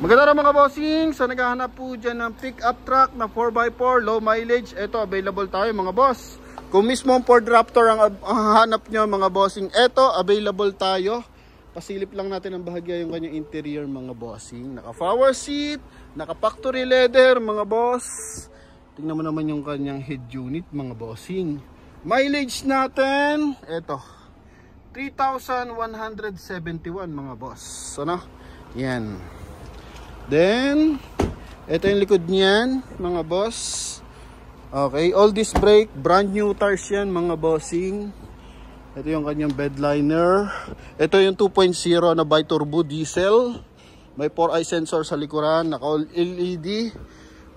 Maganda mga bossing, sa naghahanap po dyan ng pick-up truck na 4x4 low mileage, ito available tayo mga boss. Kung mismo Ford Raptor ang hanap nyo mga bossing, ito available tayo. Pasilip lang natin ang bahagya yung kanyang interior mga bossing. Naka power seat, naka factory leather mga boss. Tingnan mo naman yung kanyang head unit mga bossing. Mileage natin, ito 3,171 mga boss. Ano? Yan. Then, ito yung likod niyan mga boss. Okay, all disc brake, brand new tires yan mga bossing. Ito yung kanyang bed liner. Ito yung 2.0 na bi-turbo diesel. May 4-eye sensor sa likuran, naka LED.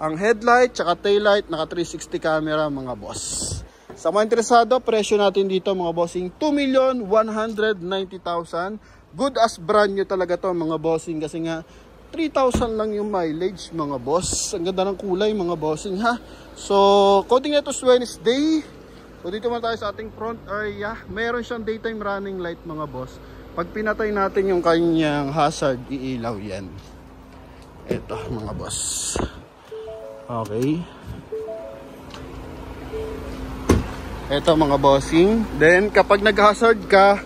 Ang headlight, tsaka taillight, naka 360 camera mga boss. Sa mga interesado, presyo natin dito mga bossing 2,190,000. Good as brand new talaga to mga bossing kasi nga 3,000 lang yung mileage mga boss. Ang ganda ng kulay mga bossing ha. So, coating ito Wednesday. So, dito man tayo sa ating front area. Meron siyang daytime running light mga boss. Pag pinatay natin yung kanyang hazard, iilaw yan. Ito mga boss. Okay. Ito mga bossing. Then kapag nag-hazard ka,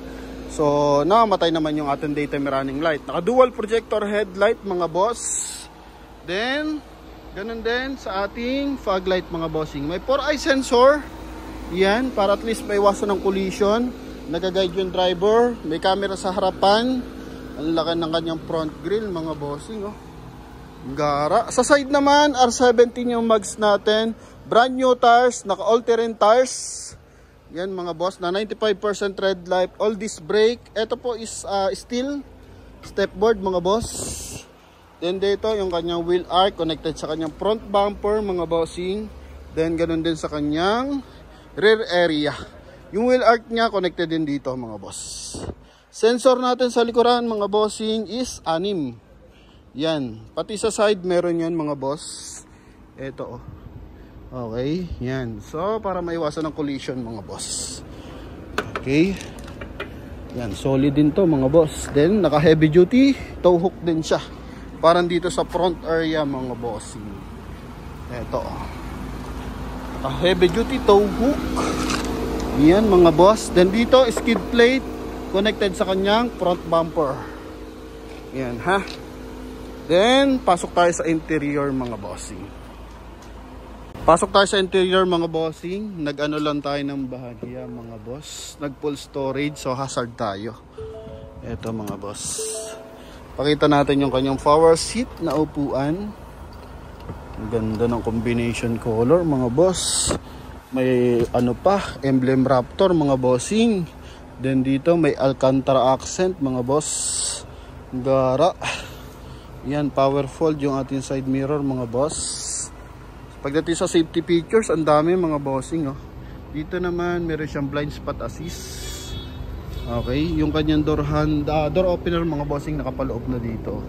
so namatay naman yung ating daytime running light. Naka dual projector headlight mga boss. Then ganun din sa ating fog light mga bossing. May 4-eye sensor. Yan, para at least may iwasan ng collision. Nag-guide yung driver. May camera sa harapan. Ang laki ng kanyang front grille mga bossing oh. Gara. Sa side naman, R17 yung mags natin. Brand new tires, naka all-terrain tires. Yan mga boss, na 95% red light, all disc brake. Ito po is steel stepboard mga boss. Then dito yung kanyang wheel arch connected sa kanyang front bumper mga bossing. Then ganun din sa kanyang rear area. Yung wheel arch niya connected din dito mga boss. Sensor natin sa likuran mga bossing is 6. Yan, pati sa side meron yan mga boss. Ito oh. Okay, yan. So, para maiwasan ng collision mga boss. Okay. Yan, solid din to mga boss. Then, naka heavy duty, tow hook din siya. Parang dito sa front area mga bossing. Ito. Naka heavy duty tow hook. Yan mga boss. Then dito, skid plate connected sa kanyang front bumper. Yan ha. Then, pasok tayo sa interior mga bossing. Pasok tayo sa interior mga bossing. Nag-ano lang tayo ng bahagya mga boss. Nag full storage, so hazard tayo. Ito mga boss. Pakita natin yung kanyang power seat na upuan. Ang ganda ng combination color mga boss. May ano pa, emblem Raptor mga bossing. Then dito may Alcantara accent mga boss. Gara. Yan, power fold yung ating side mirror mga boss. Pagdating sa safety features, ang dami mga bossing oh. Dito naman meron siyang blind spot assist. Okay, yung kanyang door opener mga bossing nakapaloob na dito.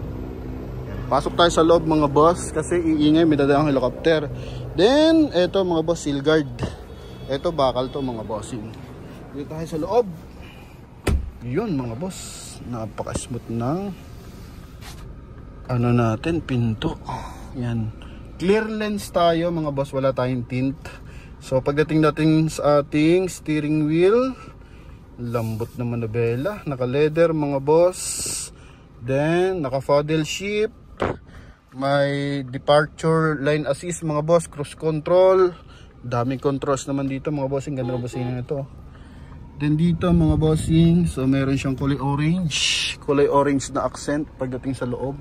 Pasok tayo sa loob mga boss kasi iingay, may dadaan helicopter. Then eto mga boss, seal guard. Eto bakal to mga bossing. Dito tayo sa loob. Yun mga boss, napaka-smooth ng ano natin, pinto. Yan. Clear lens tayo mga boss, wala tayong tint. So pagdating natin sa ating steering wheel, lambot naman na bela, naka leather mga boss. Then naka paddle shift, may departure lane assist mga boss, cruise control, daming controls naman dito mga bossing. Ganda ng bossing na ito. Then dito mga bossing, so meron siyang kulay orange na accent pagdating sa loob,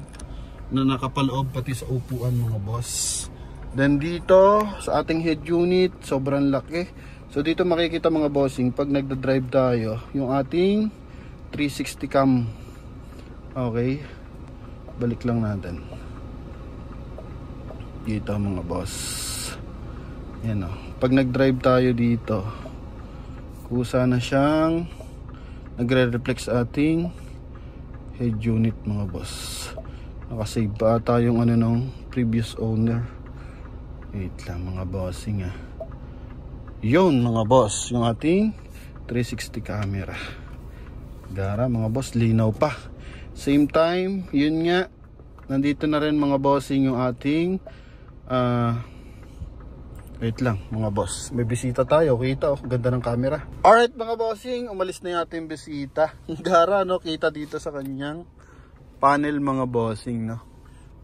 na nakapaloob pati sa upuan mga boss. Then dito sa ating head unit, sobrang laki. So dito makikita mga bossing pag nagda-drive tayo, yung ating 360 cam. Okay, balik lang natin dito mga boss. Yan o, pag nag-drive tayo dito, kusa na siyang nagre-reflect sa ating head unit mga boss. Nakasave pa ata yung ano ng previous owner. Wait lang mga bossing ah. Yun mga boss, yung ating 360 camera. Gara mga boss, linaw pa. Same time, yun nga, nandito na rin mga bossing yung ating wait lang mga boss, may bisita tayo. Kita ganda ng camera. Alright mga bossing, umalis na yung ating bisita. Gara no, kita dito sa kanyang panel mga bossing no.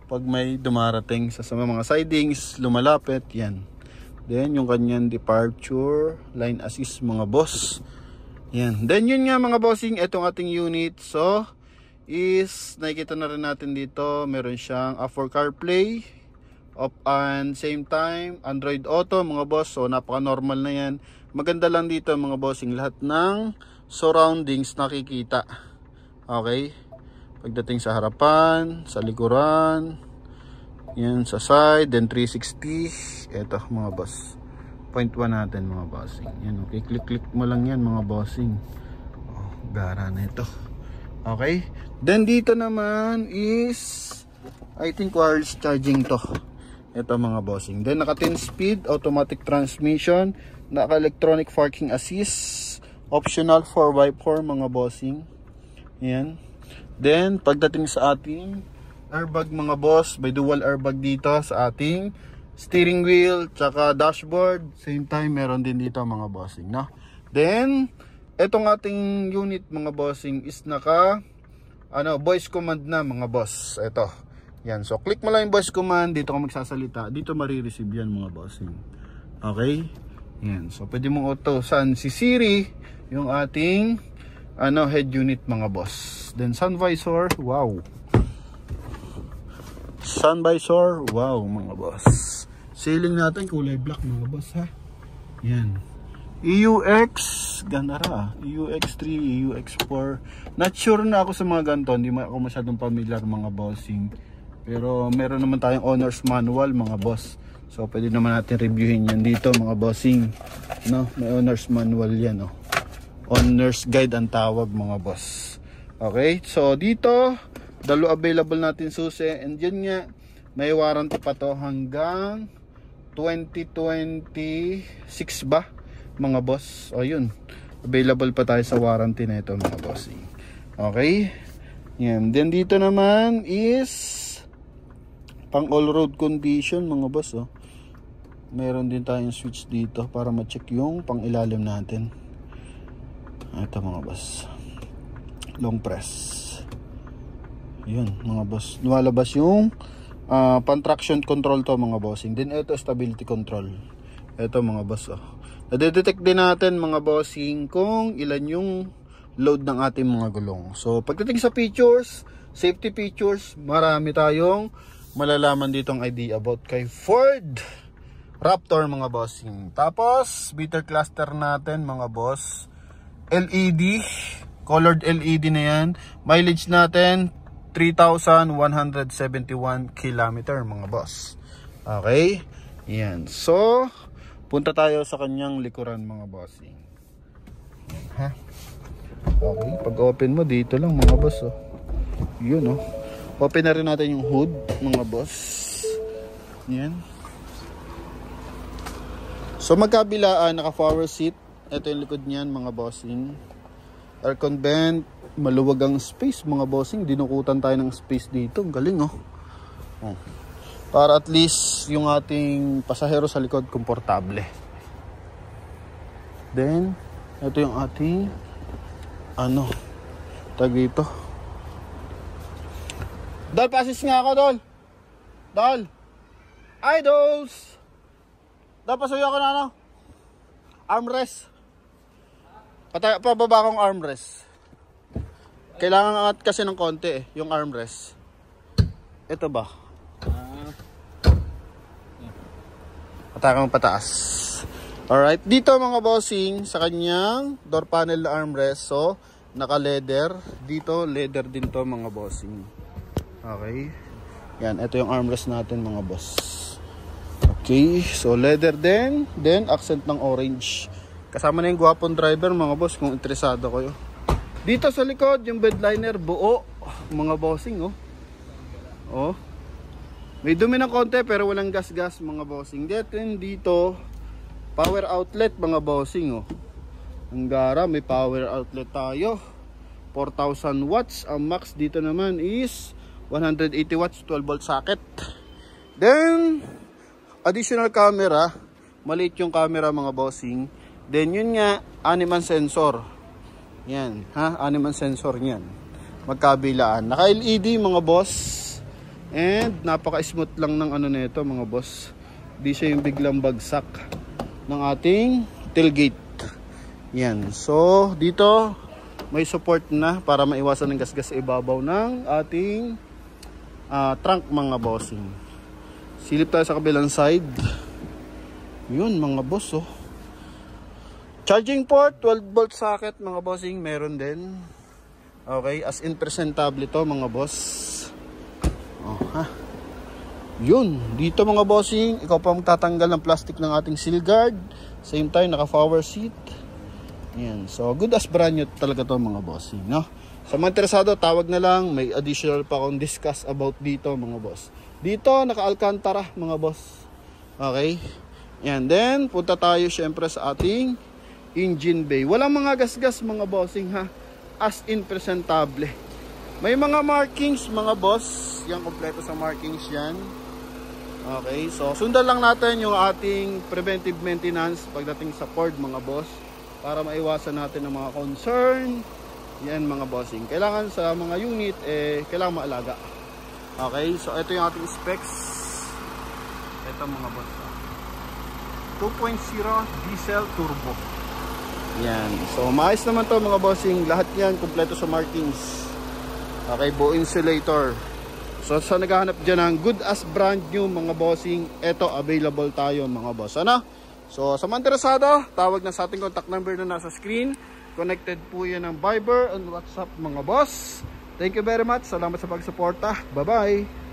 Pag may dumarating sa mga sidings, lumalapit yan. Then yung kanyang departure line assist mga boss. Yan. Then yun nga mga bossing, itong ating unit. So is nakikita na rin natin dito, meron siyang for CarPlay and same time Android Auto mga boss. So napaka normal na yan. Maganda lang dito mga bossing, lahat ng surroundings nakikita. Okay, pagdating sa harapan, sa likuran, yan sa side, then 360. Eto mga boss, point 1 natin mga bossing. Yan, okay, click mo lang yan mga bossing. Gara na ito. Okay, then dito naman is I think wireless charging to. Ito mga bossing. Then naka 10 speed automatic transmission, naka electronic parking assist, optional 4x4 mga bossing. Yan. Then pagdating sa ating airbag mga boss, may dual airbag dito sa ating steering wheel tsaka dashboard. Same time meron din dito mga bossing, no? Then etong ating unit mga bossing is naka voice command na mga boss. Ito. Yan, so click mo lang yung voice command, dito ka magsasalita, dito marireceive yan mga bossing. Okay? Yan, so pwede mong utusan si Siri yung ating head unit mga boss. Then sun visor, wow. Sun visor, wow mga boss. Ceiling natin kulay black mga boss ha. Yan. EUX, ganda ra. EUX3, EUX4. Not sure na ako sa mga ganito, hindi ako masyadong familiar mga bossing. Pero meron naman tayong owner's manual mga boss. So pwede naman natin reviewin yan dito mga bossing. No, may owner's manual yan oh. Owner's guide ang tawag mga boss. Okay, so dito dalo available natin susi, and yun nga may warranty pa to hanggang 2026 ba mga boss. O yun, available pa tayo sa warranty na ito mga bossing. Okay, yan. Then dito naman is pang all road condition mga boss oh. Meron din tayong switch dito para ma-check yung pang ilalim natin. Ito mga boss, long press. Yun mga boss, lumalabas yung pan traction control to mga bossing. Then ito stability control. Ito mga boss oh. Nadedetect din natin mga bossing kung ilan yung load ng ating mga gulong. So pagdating sa features, safety features, marami tayong malalaman ditong idea about kay Ford Raptor mga bossing. Tapos beater cluster natin mga boss, LED, colored LED na yan. Mileage natin 3,171 kilometer mga boss. Okay, yan. So punta tayo sa kanyang likuran mga bossing. Ha? Okay, pag open mo dito lang mga boss oh. Yun oh. Open na rin natin yung hood mga boss. Yan. So magkabilaan, naka power seat. Ito yung likod niyan mga bossing. Aircon vent, maluwag ang space mga bossing. Dinukutan tayo ng space dito. Ang galing oh. Para at least yung ating pasahero sa likod komportable. Then ito yung ating tag dito. Dol, pasis nga ako, Dol. Dol. Idols. Dol, pasuyo ako na armrest. Pababa akong armrest. Kailangan angat kasi ng konti yung armrest. Ito ba? Patakang pataas. Alright. Dito mga bossing, sa kanyang door panel na armrest. So, naka leather. Dito, leather din to mga bossing. Okay. Yan, ito yung armrest natin mga boss. Okay, so leather din. Then accent ng orange. Kasama na yung gwapong driver mga boss kung interesado kayo. Dito sa likod, yung bed liner buo mga bossing oh. Oh. May dumi ng konti pero walang gas-gas mga bossing. Dito, power outlet mga bossing oh. Ang gara, may power outlet tayo. 4,000 watts. Ang max dito naman is 180 watts, 12 volt socket. Then, additional camera. Maliit yung camera mga bossing. Then, yun nga, animan sensor. Yan, ha? Animan sensor niyan. Magkabilaan. Naka-LED mga boss. And, napaka-smooth lang ng ano nito mga boss. Di siya yung biglang bagsak ng ating tailgate. Yan. So, dito, may support na para maiwasan ng gasgas sa ibabaw ng ating trunk mga bossing. Silip tayo sa kabilang side. Yun mga boss oh. Charging port, 12 volt socket mga bossing, meron din. Okay, as in presentable to mga boss. Oh, ha. Yun, dito mga bossing, ikaw pa magtatanggal ng plastic ng ating seal guard. Same time, naka power seat. Yan, so good as brand new talaga to mga bossing, no? Sa mga interesado, tawag na lang. May additional pa akong discuss about dito mga boss. Dito, naka-alcantara mga boss. Okay? Yan, then, punta tayo syempre sa ating engine bay. Walang mga gasgas mga bossing ha. As in presentable. May mga markings mga boss. Yan, kompleto sa markings yan. Okay, so sundan lang natin yung ating preventive maintenance pagdating sa Ford mga boss. Para maiwasan natin ang mga concern. Yan mga bossing. Kailangan sa mga unit, kailangan maalaga. Okay, so ito yung ating specs. Ito mga boss. 2.0 diesel turbo. Yan. So maayos naman to mga bossing. Lahat yan kompleto sa markings. Okay, buo insulator. So sa naghahanap dyan ng good as brand new mga bossing, ito available tayo mga boss. Ano? So sa mga interesado, tawag na sa ating contact number na nasa screen. Connected po yan ng Viber and WhatsApp mga boss. Thank you very much. Salamat sa pagsuporta. Bye-bye.